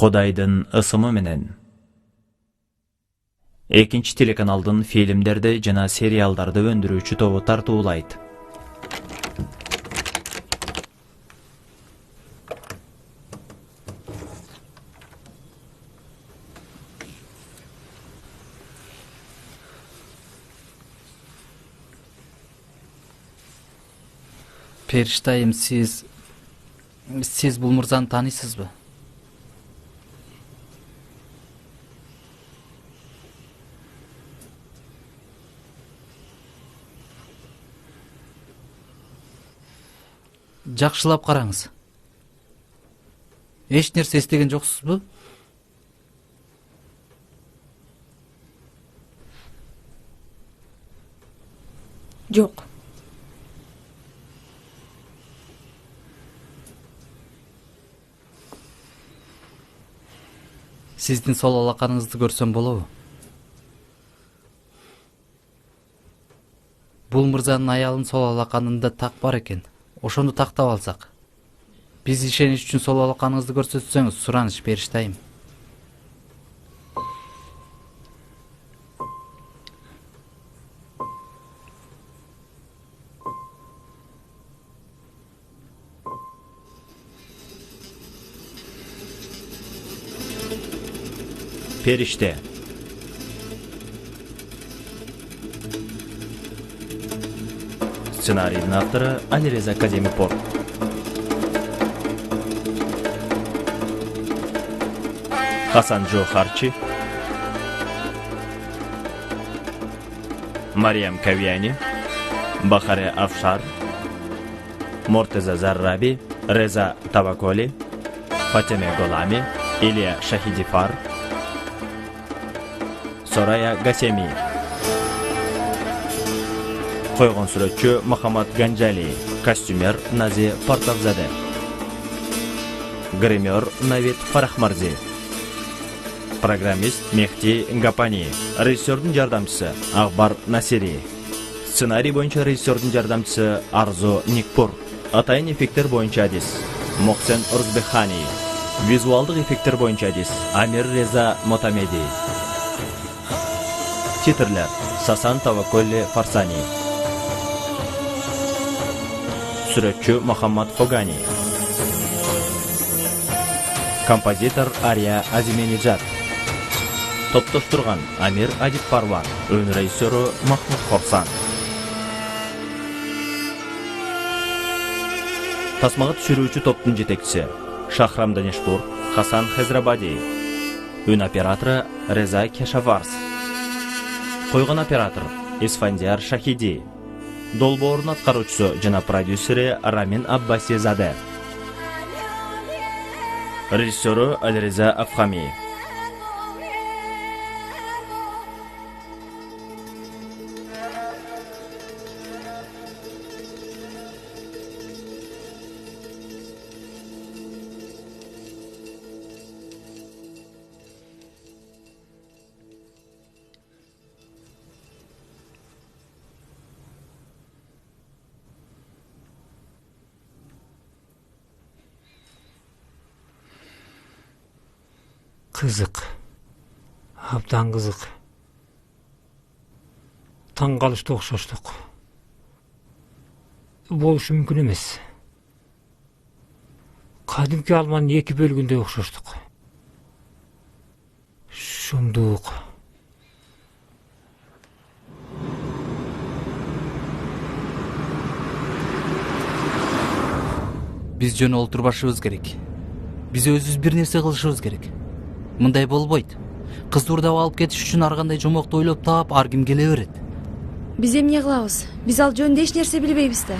Кудайдын ысымы менен. Экинчи телеканалдын фильмдерди жана сериалдарды өндүрүүчү тобу тартуулайт. Периштайым, сиз бул мырзаны тааныйсызбы? Жакшылап караңыз. Эч нерсе эстеген жоксузбу? Жок. Сиздин сол алаканыңызды көрсөм болобу? Бул мырзанын аялынын сол алаканында так бар экен. Ошону тактап алсак. Биз ишенич үчүн сол алаканыңызды көрсөтсөңүз, сураныч Периштайым. Периште. Сценарийдин автору Алиреза Каземипор. Хасан Джохарчи, Мариям Кавияни, Бахаре Афшар, Мортеза Зарраби, Реза Таваколи, Фатеме Голами, Илья Шахидифар, Сорая Гасеми. Койгон сүрөтчү Мухаммад Ганжали, костюмер Нази Партавзаде, гример Навид Фарахмарзи, программист Мехти Гапани, режиссердун жардамчысы Акбар Насири, сценарий боюнча режиссердун жардамчысы Арзу Никпур, атайын эффекттер боюнча адис Моксен Урзбехани, визуалдык эффекттер боюнча адис Амир Реза Мотамеди. Титрлер Сасан Таваколли Фарсани, сүрөтчү Мухаммад Фогани, композитор Ария Азимениджат, топтоштурган Амир Адит Парвар, өн режиссеру Махмуд Хорсан. Тасмага түшүрүүчү топтун жетекчиси Шахрам Данешпур, Хасан Хезрабади, өн оператору Реза Кешаварс, койгон оператор Исфандияр Шахиди, долбоордун аткаруучусу жана продюсери Рамин Аббасизаде, режиссеру Алиреза Афхами. Кызык. Абдан кызык. Таң калыштуу окшоштук. Болушу мүмкүн эмес. Кадимки алманын эки бөлүгүндөй окшоштук. Шумдук. Биз жөн олтурбашыбыз керек. Биз өзүбүз бир нерсе кылышыбыз керек. Мындай болбойт. Кызды урдап алып кетиш үчүн ар кандай жомокту ойлоп таап, ар ким келе берет. Биз эмне кылабыз? Биз ал жөнүндө эч нерсе билбейбиз да.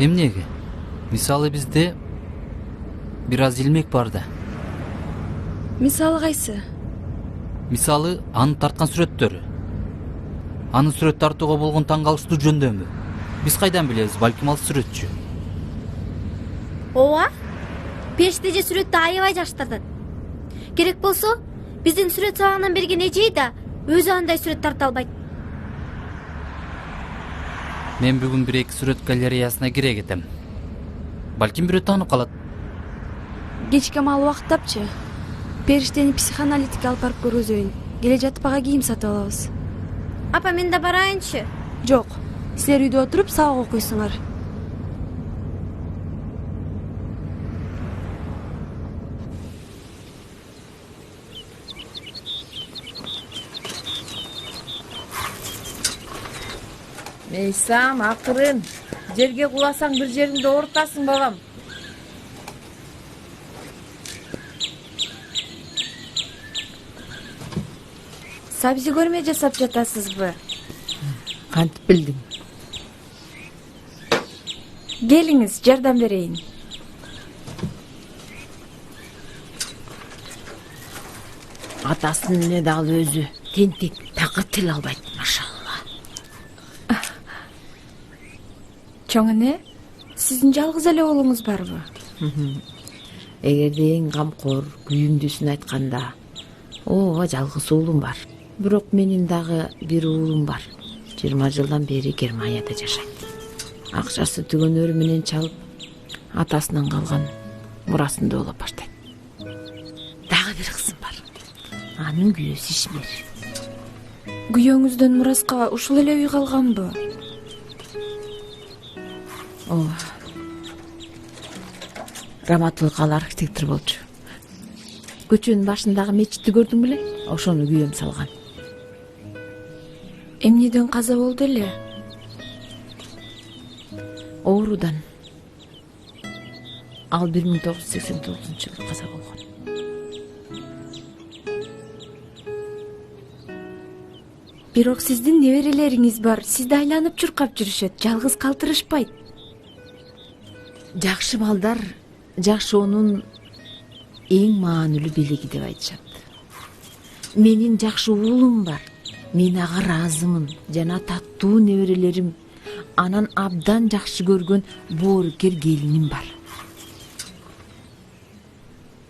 Эмнеге? Мисалы бизде бир аз илмек бар да. Мисалы кайсы? Мисалы анын тарткан сүрөттөрү. Анын сүрөт тартууга болгон таң калыштуу жөндөмү. Биз кайдан билебиз, балким ал сүрөтчү. Ооба. Периште же сүрөттү аябай жакшы тартат. Керек болсо, биздин сүрөт сабагынан берген эжеи да өзү андай сүрөт тарта албайт. Мен бүгүн бир эки сүрөт галереясына кире кетем. Балким бирөө таанып калат. кечке маал убакыт тапчы. Периштени психоаналитикке алып барып көргөзөйүн. Келе жатып ага кийим сатып алабыз. Апа, мен да барайынчы. Жок, силер үйдө отуруп сабак окуйсуңар. Мейсам, акырын. Жерге куласаң бир жериңди оорутасың, балам. Сабзи көрмө жасап жатасызбы? Кантип билдиң? Келиңиз, жардам берейин. Атасынын эле дагы өзү тентек, такыр тил албайт, машалла. Чоң эне, сиздин жалгыз эле уулуңуз барбы? Эгерде эң камкор, күйүмдүүсүн айтканда, ооба жалгыз уулум бар. Бирок менин дагы бир уулум бар. 20 жылдан бери Германияда жашайт. Акчасы түгөнөрү менен чалып, атасынан калган мурасын доолоп баштайт. Дагы бир кызым бар. Анын күйөөсү ишмер. Күйөөңүздөн мураска ушул эле үй калганбы? Ооба. Раматулык ал архитектор болчу. Көчөнүн башындагы мечитти көрдүң беле? Ошону күйөөм салган. Эмнеден каза болду эле? Оорудан. Ал 1989-жылы каза болгон. Бирок сиздин неберелериңиз бар, сизди айланып чуркап жүрүшөт, жалгыз калтырышпайт. Жакшы балдар жашоонун эң маанилүү белеги деп айтышат. Менин жакшы уулум бар. Мен ага ыраазымын жана таттуу неберелерим, анан абдан жакшы көргөн боорукер келиним бар.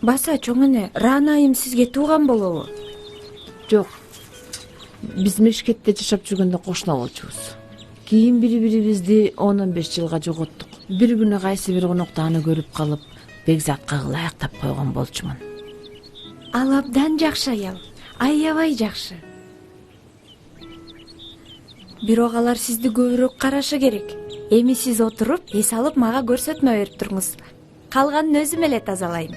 Баса, чоң эне, Рана айым сизге тууган болобу? Жок. Биз Мешкетте жашап жүргөндө кошуна болчубуз. Кийин бири-бирибизди 10-15 жылга жоготтук. Бир күнү кайсы бир конокто аны көрүп калып, бекзатка ылайыктап койгон болчумун. Ал абдан жакшы аял, аябай жакшы. Бирок алар сизди көбүрөөк карашы керек. Эми сиз отуруп, эс алып мага көрсөтмө берип туруңуз. Калганын өзүм эле тазалайм.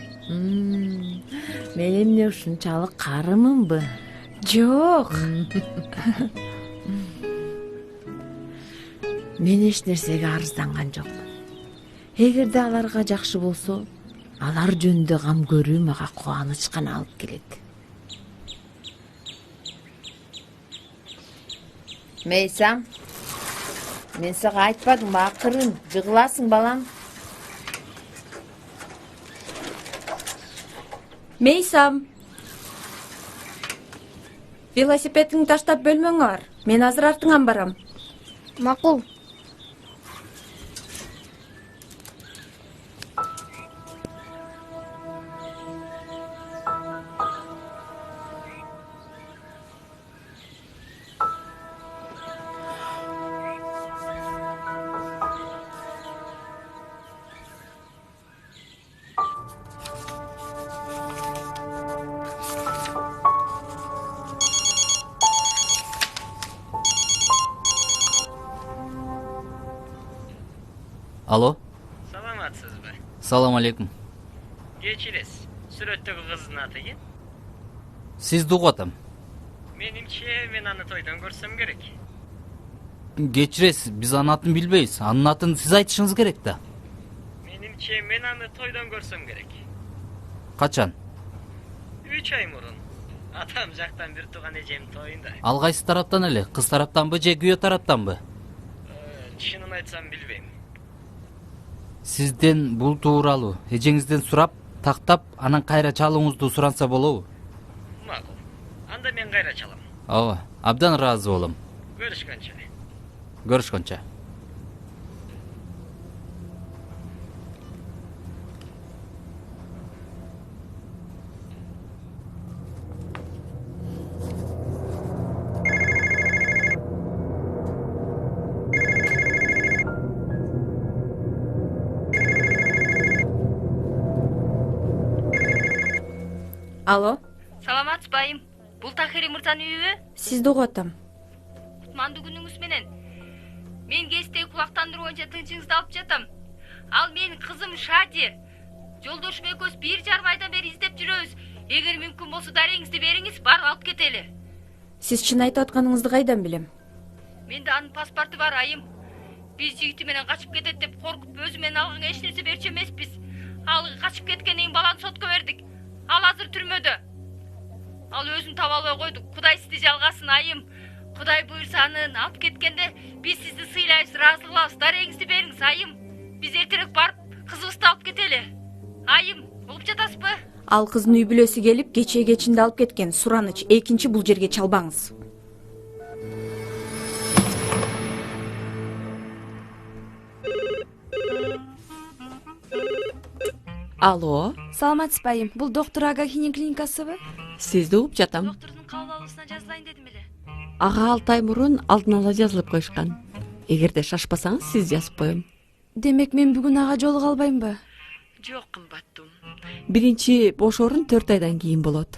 Мен эмне ушунчалык карымынбы? Жок. Мен эч нерсеге арызданган жокмун. Эгерде аларга жакшы болсо, алар жөнүндө гам көрүү мага кубаныч гана алып келет. Мейсам, мен сага айтпадымбы, акырын жыгыласың, балам. Мейсам. Велосипедиңди таштап бөлмөңө бар. Мен азыр артыңан барам. Макул. Алло, Саламатсызбы? салам алейкум. Кечиресиз. Сүрөттөгү кыздын аты ким? Сизди угуп атам. Менимче мен аны тойдон көрсөм керек. Кечиресиз, биз анын атын билбейбиз. Анын атын сиз айтышыңыз керек да. Менимче мен аны тойдон көрсөм керек. Качан? 3 ай мурун. Атам жактан бир тууган эжем тоюнда. Ал кайсы тараптан эле? Кыз тараптанбы же күйөө тараптанбы? Чынын айтсам билбейм. Сизден бул тууралуу эжеңизден сурап, тактап, анан кайра чалууңузду суранса болобу? Макул. Анда мен кайра чалам. Ооба, абдан ыраазы болом. Көрүшкөнчө. Көрүшкөнчө. Алло, Саламатсыз байым. Бул Тахири мырзанын үйүбү? сизди угуп атам. Кутмандуу күнүңүз менен. Мен кесиптеги кулактандыруу боюнча тынчыңызды алып жатам. Ал менин кызым Шади. Жолдошум экөөбүз 1,5 айдан бери издеп жүрөбүз. Эгер мүмкүн болсо дарегиңизди бериңиз, барып алып кетели. Сиз чын айтып атканыңызды кайдан билем? Менде анын паспорту бар, айым. Биз жигити менен качып кетет деп коркуп өзү менен алганга эч нерсе берчү эмеспиз. Ал качып кеткенден кийин баланы сотко бердик. Ал азыр түрмөдө. Ал өзүн таба албай койду. Кудай сизди жалгасын, айым. Кудай буйрса анын алып кеткенде биз сизди сыйлайбыз, ыраазы кылабыз. Дарегиңизди бериңиз, айым. Биз эртерээк барып кызыбызды алып кетели. Айым, угуп жатасызбы? Ал кыздын үй бүлөсү келип кечинде алып кеткен. Сураныч, экинчи бул жерге чалбаңыз. Алло, Саламатсыз байым. Бул доктор Агахинин клиникасыбы? сизди угуп жатам. Доктордун кабыл алуусуна жазылайын дедим эле. Ага 6 ай мурун алдын ала жазылып коюшкан. Эгерде шашпасаңыз, сиз жазып коем. Демек мен бүгүн ага жолуга албаймбы? Жок, кымбаттым. Биринчи бош орун 4 айдан кийин болот.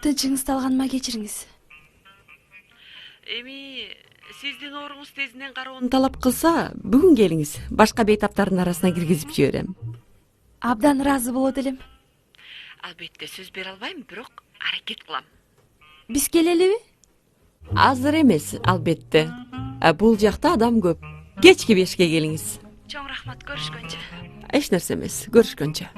Тынчыңызды алганыма кечириңиз. Эми сиздин ооруңуз тезинен кароону талап кылса, бүгүн келиңиз. Башка бейтаптардын арасына киргизип жиберем. Абдан ыраазы болот элем. Албетте сөз бере албайм, бирок аракет кылам. Биз келелиби? Азыр эмес, албетте. Бул жакта адам көп. Кечки 5ке келиңиз. Чоң рахмат, көрүшкөнчө. Эч нерсе эмес, көрүшкөнчө.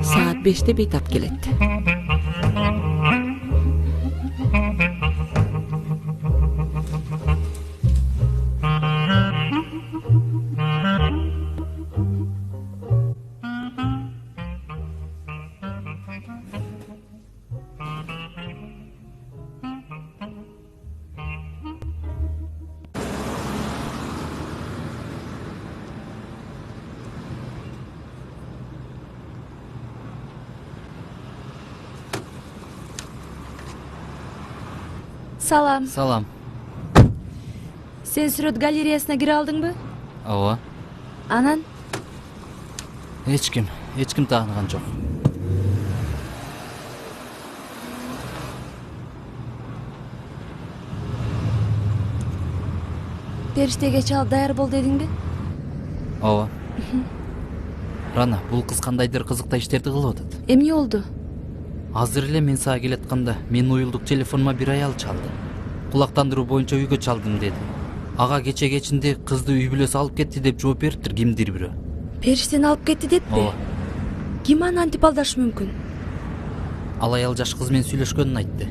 Saat 5'te beytap келет. Салам. Салам. Сен сүрөт галереясына кире алдыңбы? Ооба. Анан Эч ким тааныган жок. периштеге чалып даяр бол дедиңби? Ооба. Рана, бул кыз кандайдыр кызыктай иштерди кылып атат. Эмне болду? Азыр эле мен сага келатканда менин уюлдук телефонума бир аял чалды. Кулактандыруу боюнча үйгө чалдым деди. Ага кече кечинде кызды үй бүлөсү алып кетти деп жооп бериптир кимдир бирөө. Периштени алып кетти деппи? Ооба. Ким аны антип алдашы мүмкүн? Ал аял жаш кыз менен сүйлөшкөнүн айтты.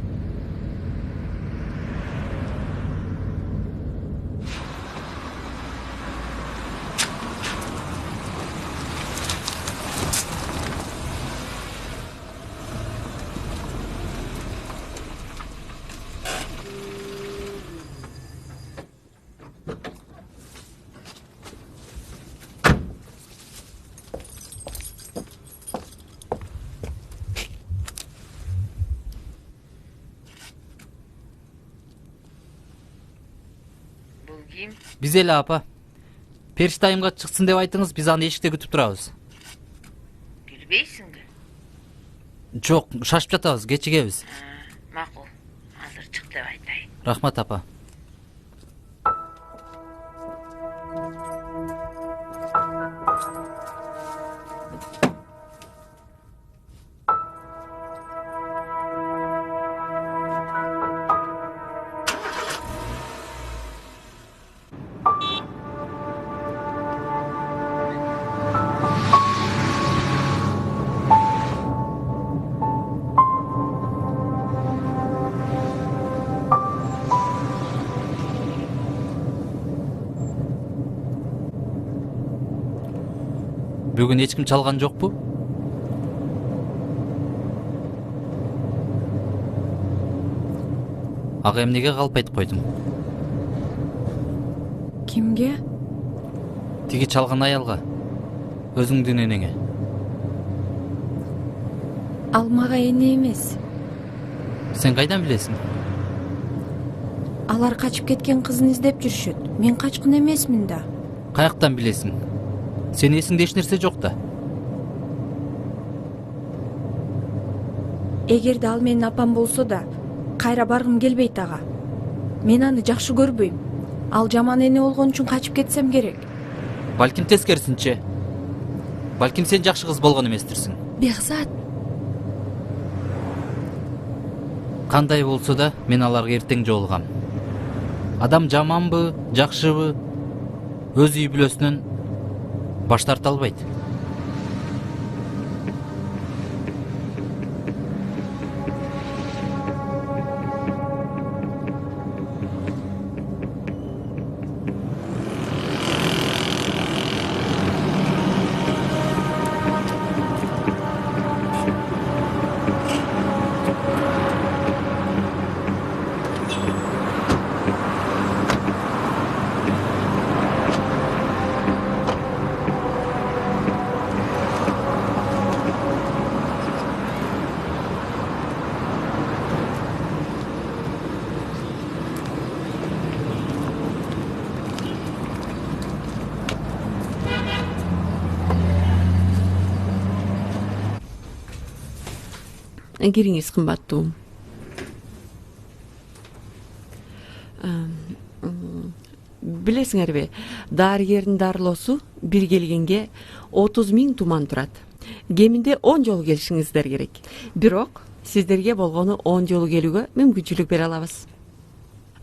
Биз эле апа. Периште айымга чыксын деп айтыңыз, биз аны эшикте күтүп турабыз. Кирбейсиңби? Жок, шашып жатабыз, кечигебиз. Макул. Азыр чык деп айтайын. Рахмат апа. Бүгүн эч ким чалган жокпу? Ага эмнеге калп айтып койдум? Кимге? Тиги чалган аялга. Өзүңдүн энеңе. Ал мага эне эмес. Сен кайдан билесиң? Алар качып кеткен кызын издеп жүрүшөт. Мен качкын эмесмин да. Каяктан билесиң? Сенин эсиңде эч нерсе жок да. Эгерде ал менин апам болсо да, кайра баргым келбейт ага. Мен аны жакшы көрбөйм. Ал жаман эне болгон үчүн качып кетсем керек. Балким тескерисинче. Балким сен жакшы кыз болгон эместирсиң. Бекзат, Кандай болсо да мен аларга эртең жолугам. Адам жаманбы, жакшыбы, өз үй бүлөсүнөн баш тарта албайт. Кириңиз, кымбаттуум. Билесиңерби, дарыгердин дарылоосу бир келгенге 30 000 туман турат. Кеминде 10 жолу келишиңиздер керек. Бирок сиздерге болгону 10 жолу келүүгө мүмкүнчүлүк бере алабыз.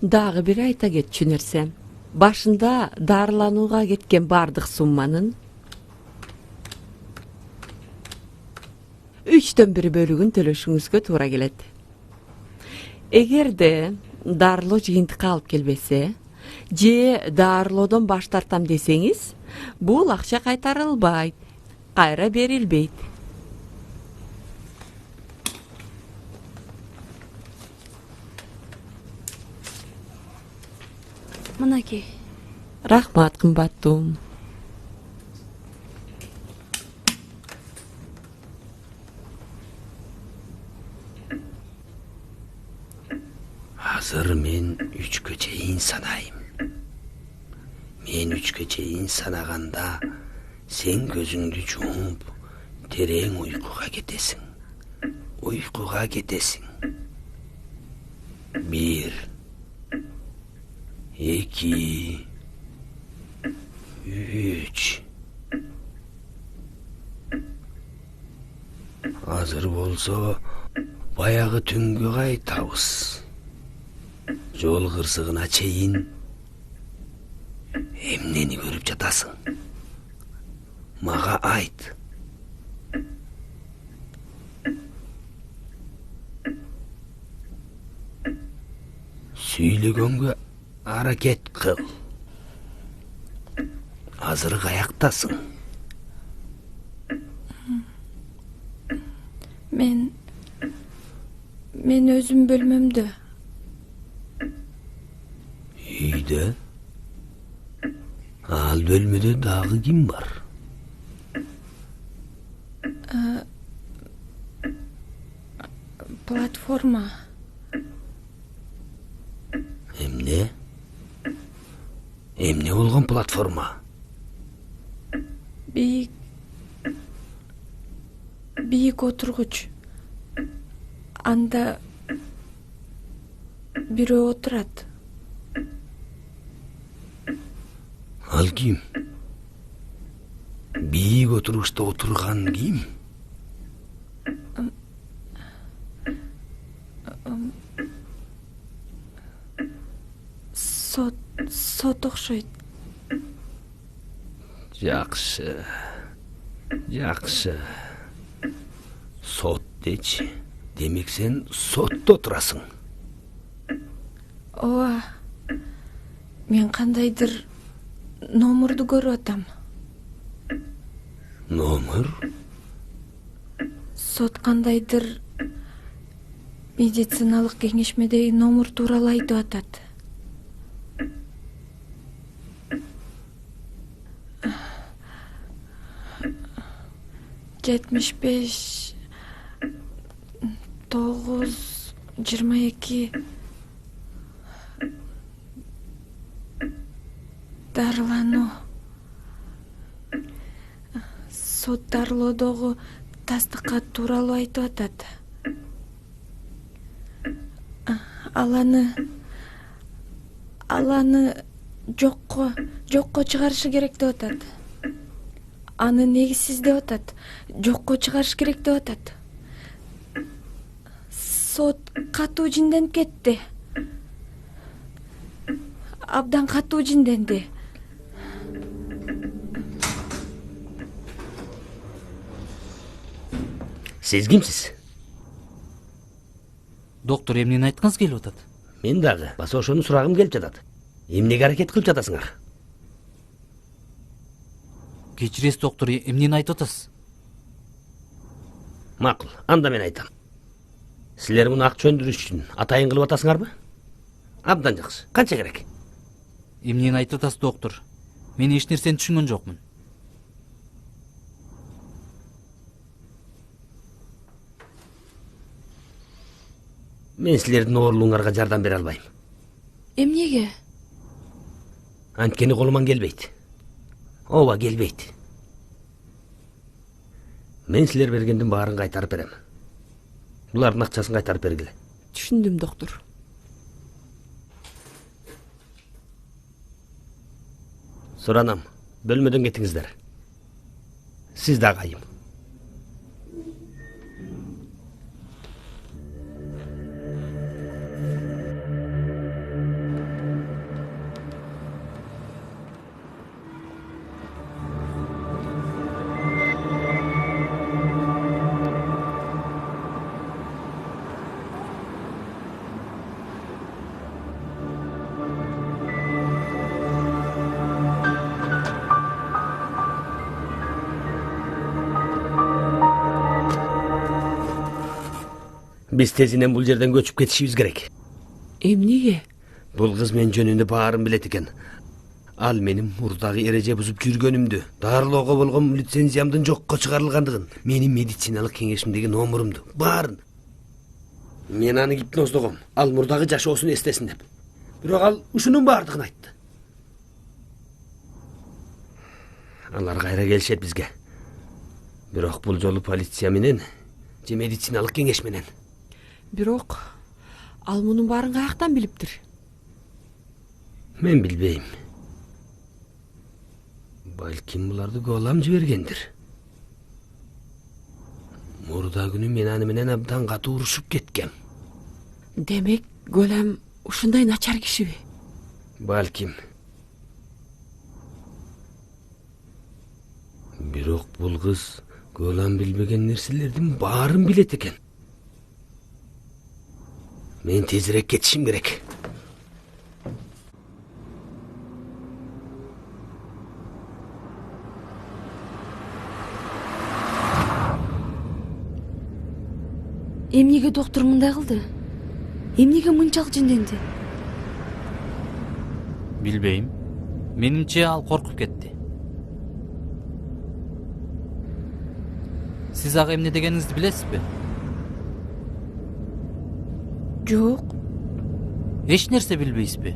Дагы бир айта кетчү нерсе. Башында дарыланууга кеткен бардык сумманын 3/1 бөлүгүн төлөшүңүзгө туура келет. Эгерде дарылоо жыйынтыкка алып келбесе, же дарылоодон баш тартам десеңиз, бул акча кайтарылбайт, кайра берилбейт. мынакей. Рахмат, кымбаттуум. Азыр мен 3-кө чейин санайм. Мен 3-кө чейин санаганда сен көзүңдү жумуп терең уйкуга кетесиң. Уйкуга кетесиң. 1 2 3 Азыр болсо баягы түнгө кайтабыз. Жол кырсыгына чейин эмнени көрүп жатасың? Мага айт. Сүйлөгөнгө аракет кыл. Азыр каяктасың? Мен өзүм бөлмөмдө. Үйдө? Ал бөлмөдө дагы ким бар? Платформа. Эмне? Эмне болгон платформа? Бийик отургуч. Анда бирөө отурат. Ал ким? Бийик отургучта отурган ким? Сот окшойт. Жакшы. Сот дечи. Демек сен сотто отурасың. Ооба. Мен кандайдыр номурду көрүп атам. Номур? Сот кандайдыр медициналык кеңешмедеги номур тууралуу айтып атат. жетимиш беш 9 22 дарылануу. Сот дарылоодогу тастыкка тууралуу айтып атат. Аланы жокко чыгарышы керек деп атат. Аны негизсиз деп атат. Жокко чыгарыш керек деп атат. Сот катуу жинденип кетти. Абдан катуу жинденди. Сиз кимсиз? Доктор, эмнени айткыңыз келип атат? Мен дагы баса ошону сурагым келип жатат. Эмнеге аракет кылып жатасыңар? Кечиресиз доктор, эмнени айтып атасыз? Макул, анда мен айтам. Силер муну акча өндүрүш үчүн атайын кылып атасыңарбы? Абдан жакшы. Канча керек? Эмнени айтып атасыз, доктор? Мен эч нерсени түшүнгөн жокмун. Мен силердин оорулууңарга жардам бере албайм. Эмнеге? Анткени колуман келбейт. Ооба, келбейт. Мен силер бергендин баарын кайтарып берем. Булардын акчасын кайтарып бергиле. Түшүндүм, доктор. Суранам, бөлмөдөн кетиңиздер. Сиз дагы айым. Биз тезинен бул жерден көчүп кетишибиз керек. Эмнеге? Бул кыз мен жөнүндө баарын билет экен. Ал менин мурдагы эреже бузуп жүргөнүмдү, дарылоого болгон лицензиямдын жокко чыгарылгандыгын, менин медициналык кеңешимдеги номурумду, баарын. Мен аны гипноздогом, ал мурдагы жашоосун эстесин деп. Бирок ал ушунун баардыгын айтты. Алар кайра келишет бизге. Бирок бул жолу полиция менен же медициналык кеңеш менен. Бирок ал мунун баарын каяктан билиптир? Мен билбейм. Балким буларды голам жибергендир. Мурда күнү мен аны менен абдан катуу урушуп кеткем. Демек, голам ушундай начар кишиби? Балким. Бирок бул кыз голам билбеген нерселердин баарын билет экен. Мен тезирээк кетишим керек. Эмнеге доктор мындай кылды? Эмнеге мынчалык жинденди? Билбейм. Менимче ал коркуп кетти. Сиз ага эмне дегениңизди билесизби? Жок. Эч нерсе билбейсизби?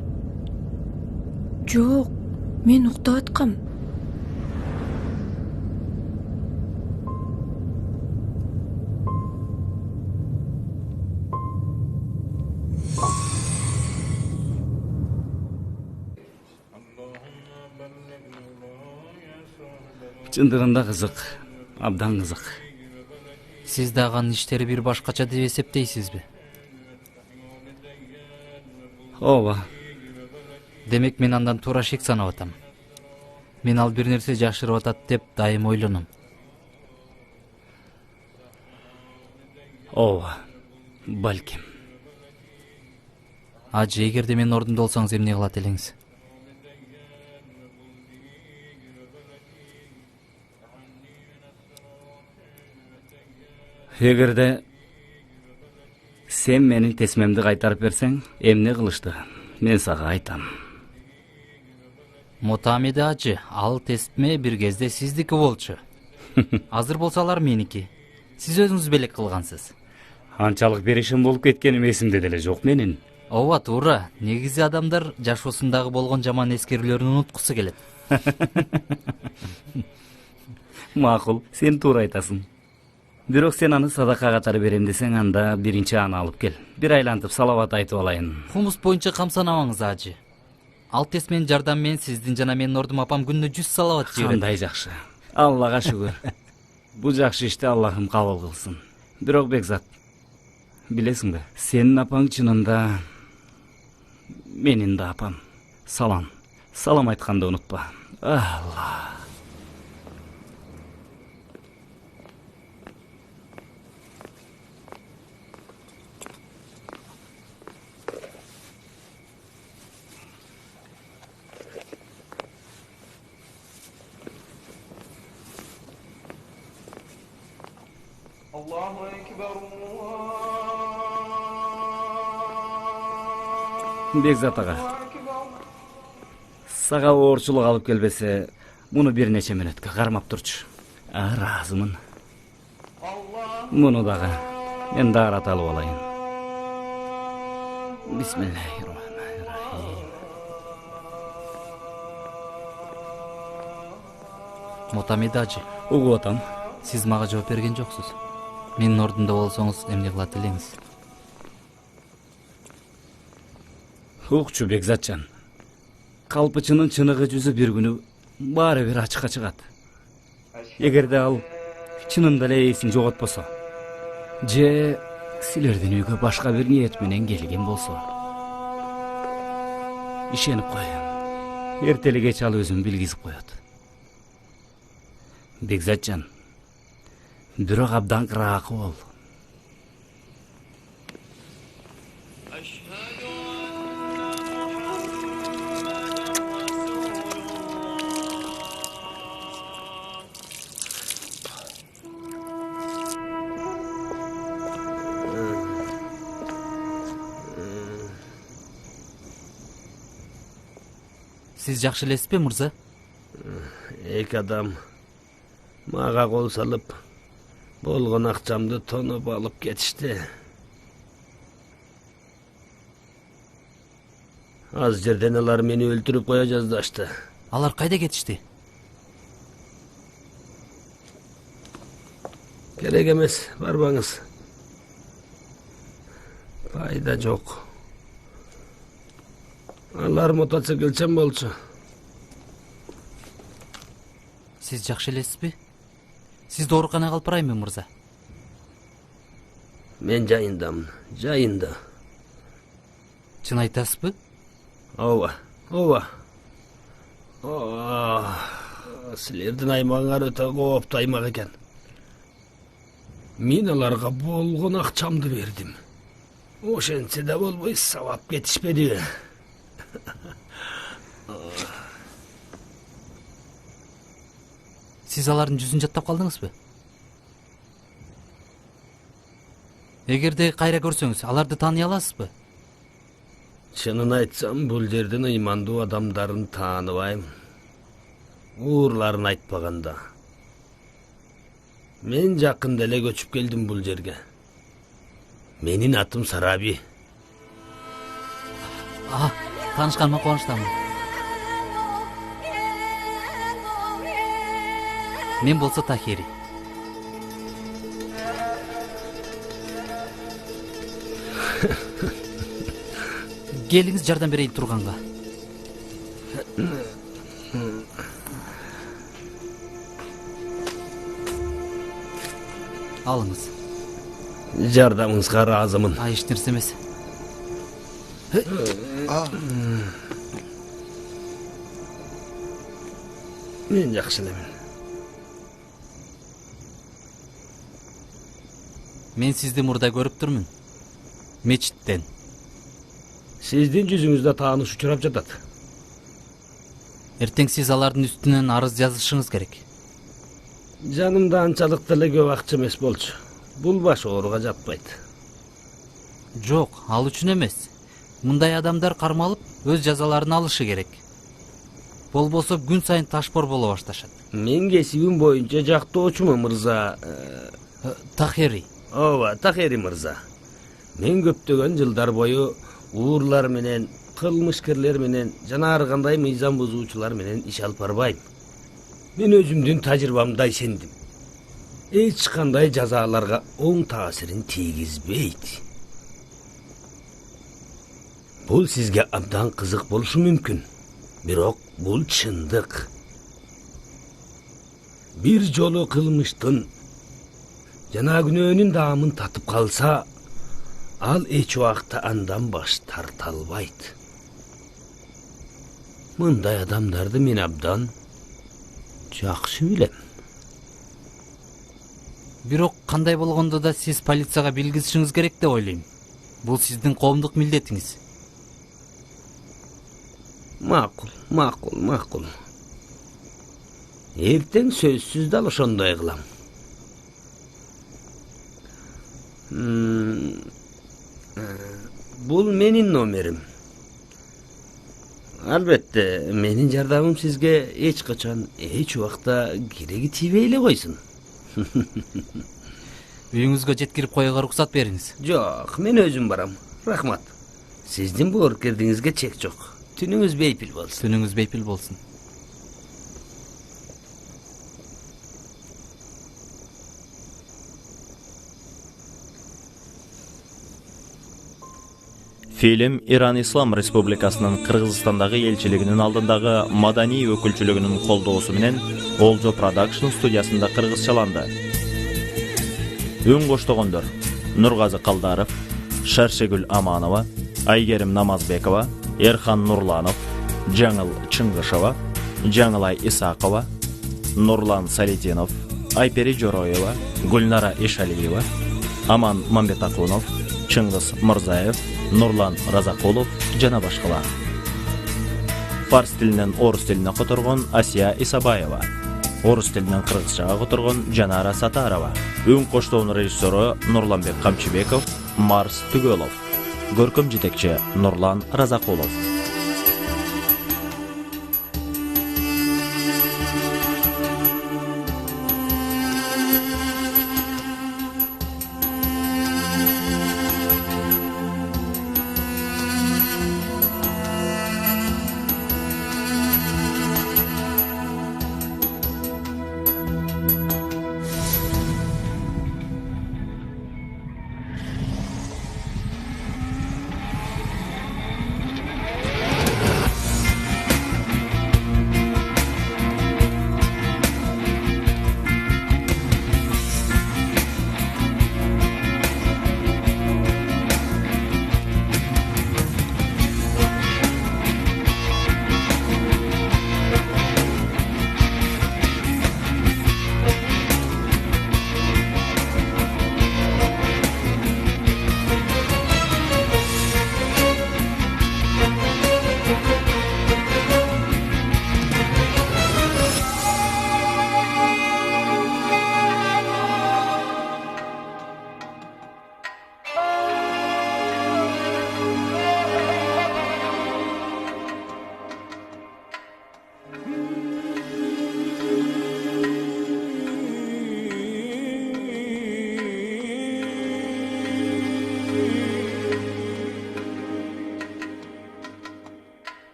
Жок. Мен уктап аткам. Чындыгында кызык, абдан кызык. Сиз дагы анын иштери бир башкача деп эсептейсизби? Ооба. Демек мен андан туура шек санап атам. Мен ал бир нерсе жашырып атат деп дайым ойлоном. Ооба, балким. Ажы, эгерде менин ордумда болсоңуз эмне кылат элеңиз? Эгерде сен менин тесмемди кайтарып берсең, эмне кылышты? Мен сага айтам. Мотамеде ажы, ал тесме бир кезде сиздики болчу. Азыр болсо алар меники. Сиз өзүңүз белек кылгансыз. Анчалык беришим болуп кеткеним эсимде деле жок менин. ооба туура. Негизи адамдар жашоосундагы болгон жаман эскерүүлөрүн унуткусу келет. Макул, сен туура айтасың. Бирок сен аны садака катары берем десең, анда биринчи аны алып кел. Бир айлантып салават айтып алайын. Хумус боюнча камсанабаңыз, ажы. Алтес менин жардам менен сиздин жана менин ордум апам күнүнө 100 салават жиберет. Кандай жакшы. Аллага шүгүр. Бул жакшы ишти Аллахым кабыл кылсын. Бирок Бекзат, билесиңби, сенин апаң чынында менин да апам. Салам айтканды унутпа. Алла. Бекзат ага, сага оорчулук алып келбесе, муну бир нече мүнөткө кармап турчу. Ыраазымын. Муну дагы мен даарат алып алайын. Бисмиллахиррахманиррахим. Мотамед ажы. Угуп атам. Сиз мага жооп берген жоксуз. Менин ордунда болсоңуз эмне кылат элеңиз? Укчу Бекзатжан. Калпычынын чыныгы жүзү бир күнү баары бир ачыкка чыгат. Эгерде ал чынында эле эсин жоготпосо, же силердин үйгө башка бир ниет менен келген болсо, ишенип кой. Эртели кеч ал өзүн билгизип коет. Бекзатжан, бирок абдан кыраакы бол. Сиз жакшы элесизби, мырза? Эки адам мага кол салып, болгон акчамды тоноп алып кетишти. Аз жерден алар мени өлтүрүп коя жаздашты. Алар кайда кетишти? Керек эмес, барбаңыз. Пайда жок. Алар мотоциклчен болчу. Сиз жакшы элесизби? Сизди ооруканага алып барайынбы, мырза? Мен жайындамын, жайында. Чын айтасызбы? Ооба. Силердин аймагыңар өтө кооптуу аймак экен. Мен аларга болгон акчамды бердим. Ошентсе да болбой сабап кетишпеди. Сиз алардын жүзүн жаттап калдыңызбы? Эгерде кайра көрсөңүз, аларды тааный аласызбы? Чынын айтсам, бул жердин ыймандуу адамдарын тааныбайм. Уурларын айтпаганда. Мен жакында эле көчүп келдим бул жерге. Менин атым Сараби. Таанышканыма кубанычтамын. Мен болсо Тахири. Келиңиз жардам берейин турганга. Алыңыз. Жардамыңызга ыраазымын. Эч нерсе эмес. Мен жакшы элемин. Мен сизди мурда көрүп турмун. Мечиттен. Сиздин жүзүңүздө тааныш учурап жатат. Эртең сиз алардын үстүнөн арыз жазышыңыз керек. Жанымда анчалык деле көп акча эмес болчу. Бул баш ооруга жатпайт. Жок, ал үчүн эмес. Мындай адамдар кармалып, өз жазаларын алышы керек. Болбосо күн сайын ташпор боло башташат. Мен кесибим боюнча жактоочумун, мырза. Тахири. Ооба, Тахири мырза. Мен көптөгөн жылдар бою уурлар менен, кылмышкерлер менен жана ар кандай мыйзам бузуучулар менен иш алып барбайм. Мен өзүмдүн тажрыйбамда ишендим. Эч кандай жазаларга оң таасирин тийгизбейт. Бул сизге абдан кызык болушу мүмкүн, бирок бул чындык. Бир жолу кылмыштын жана күнөөнүн даамын татып калса, ал эч убакта андан баш тарта албайт. Мындай адамдарды мен абдан жакшы билем. Бирок кандай болгондо да сиз полицияга билгизишиңиз керек деп ойлойм. Бул сиздин коомдук милдетиңиз. Макул. Эртең сөзсүз дал ошондой кылам. Бул менин номерим. Албетте, менин жардамым сизге эч качан, эч убакта кереги тийбей эле койсун. Үйүңүзгө жеткирип коюуга уруксат бериңиз. Жок, мен өзүм барам. Рахмат. Сиздин боорукердигиңизге чек жок. Түнүңүз бейпил болсун. Түнүңүз бейпил болсун. Фильм Иран Ислам Республикасынын Кыргызстандагы элчилигинин алдындагы маданий өкүлчүлүгүнүн колдоосу менен Олжо Продакшн студиясында кыргызчаланды. Үн коштогондор: Нургазы Калдаров, Шаршегүл Аманова, Айгерим Намазбекова, Эрхан Нурланов, Жаңыл Чыңгышева, Жаңылай Исакова, Нурлан Салетинов, Айпери Жороева, Гүлнара Ишалиева, Аман Мамбетакунов, Чыңгыз Мырзаев, Нурлан Разакулов жана башкалар. Фарс тилинен орус тилине которгон Асия Исабаева, орус тилинен кыргызчага которгон Жанара Сатарова. Үн коштоонун режиссеру Нурланбек Камчыбеков, Марс Түгөлов. Көркөм жетекчи Нурлан Разакулов.